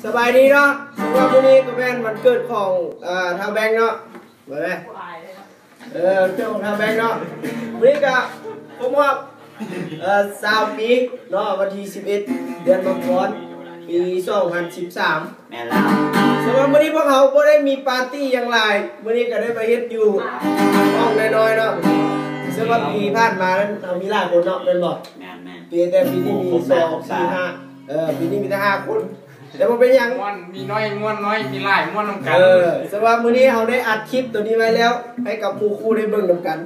สบายดีเนาะสำหรับวันนี้ก็เป็นวันเกิดของทางแบงค์เนาะเหมือนไหมเจ้าของทางแบงค์เนาะวันนี้ก็ผมว่า3 ปีเนาะวันที่11 เดือนมังกรปี2013แม่นแล้วสำหรับวันนี้พวกเขาก็ได้มีปาร์ตี้อย่างไรวันนี้ก็ได้ไปเฮ็ดอยู่ห้องน้อยๆเนาะสำหรับปีผ่านมานั้นมีหลายคนเนาะเป็นบอกปีแต่ปีนี้มี2 4 5ปีนี้มีแต่5 คนแต่ว่าเป็นยังมีน้อยม้วนน้อยมีหลายม้วนน้ำกันสำหรับมื้อนี้เราได้อัดคลิปตัวนี้ไว้แล้วให้กับคู่ได้เบิ่งนำกัน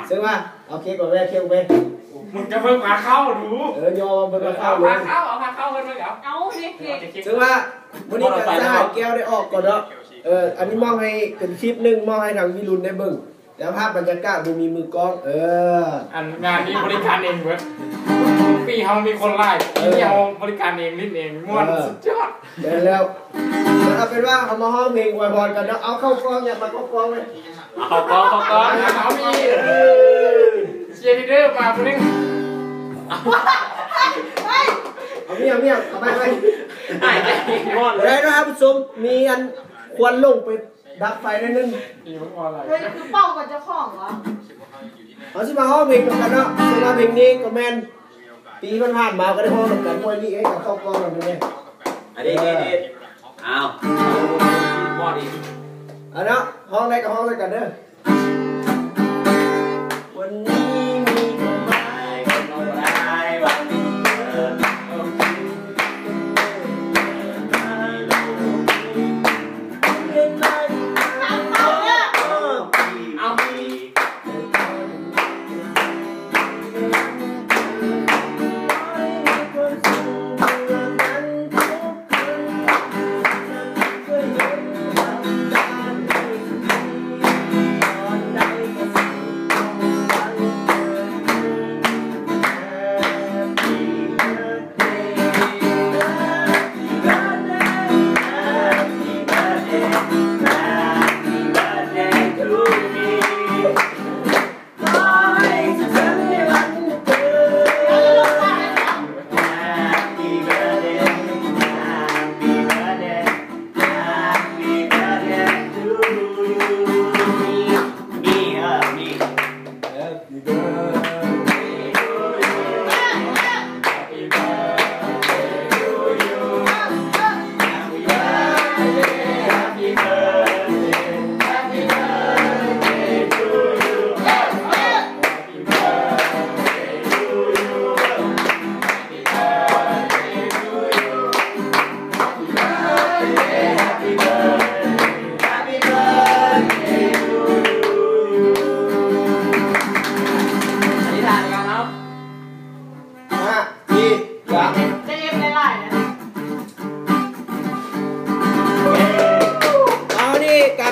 ซึ่งว่าเอาเค้กก่อนแม่เค้กไปมึงจะเพิ่มขาเข้าดูยอมเพิ่มขาเข้าเลยเอาขาเข้ากันเลยเหรอเอาเค้กซึ่งว่ามื้อนี้ก็จะให้แก้วได้ออกก่อนเนาะอันนี้มองให้เป็นคลิปนึงมองให้ทางวิรุณได้เบิ่งแล้วภาพบรรยากาศดูมีมือกล้องอันงานนี้บริการเองเว้ยปีเขามีคนไล่ปีนี้เขาบริการเองนิดเองม้วนสุดยอดแล้วเอาเป็นว่าเอามาห้องเพลงอวยพรกันเนาะเอาเข้ากล้องอย่ามาเข้ากล้องเลยเอากล้องเอามีเชียร์ลีดเดอร์มาคนนึงเอาเมียเอาไปได้นะครับผู้ชมมีอันควรลงไปดับไฟนิดนึงเฮ้ยคือเป้ากับเจ้าของเหรอเอาสิมาห้องเพลงกันเนาะสำหรับเพลงนี้ก็แมนปีผ่านมาก็ได้ห้องเหมือนกันมวยนี่ให้กับเข้ากล้องเราด้วยอันนี้เอาบอดีอันเนาะห้องไหนกับห้องไหนกันเด้อวันนี้มีความหมายวันนี้เกิด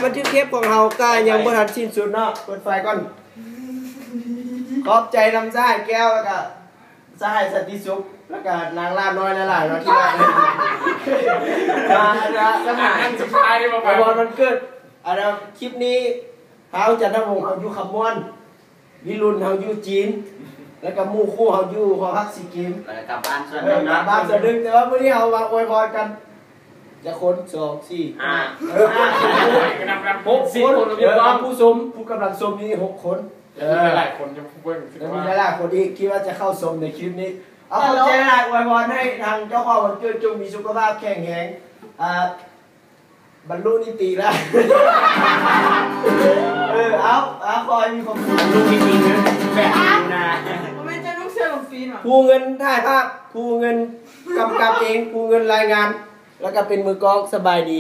บันทึกเทปของเราก็ยังบ่ทันสิ้นสุดเนาะเปิดไฟก่อนขอบใจนำซ้ายแก้วแล้วก็ซ้ายสติสุขแล้วก็นางลาบน้อยหลายๆเนาะที่ว่าสถานสุดท้ายนี่มาบอลมันเกิดคลิปนี้เขาจะทำวงเขาอยู่คำม่วนวิรุณเขาอยู่จีนแล้วก็มู่คู่เขาอยู่หอพักสีกิมแล้วกลับบ้านส่วนหนึ่งนะบ้านส่วนหนึ่งแต่ว่าเมื่อนี้เขามาอวยพรกันจะคน2 4 5 6 คนผู้ชมผู้กำลังชมนี่6 คนหลายคนจะพูดมีหลายคนอีกคิดว่าจะเข้าชมในคลิปนี้เอาขอบใจหลายอวยพรให้ทางเจ้าของวันเกิดจงมีสุขภาพแข็งแรงบรรลุนิติแล้วเอาคอยมีความสุขลูกจริงๆนะแบบนี้นะไม่ใช่ลูกเสือลงฟีนหรอผู้เงินถ่ายภาพผู้เงินกำกับเองผู้เงินรายงานแล้วก็เป็นมือกองสบายดี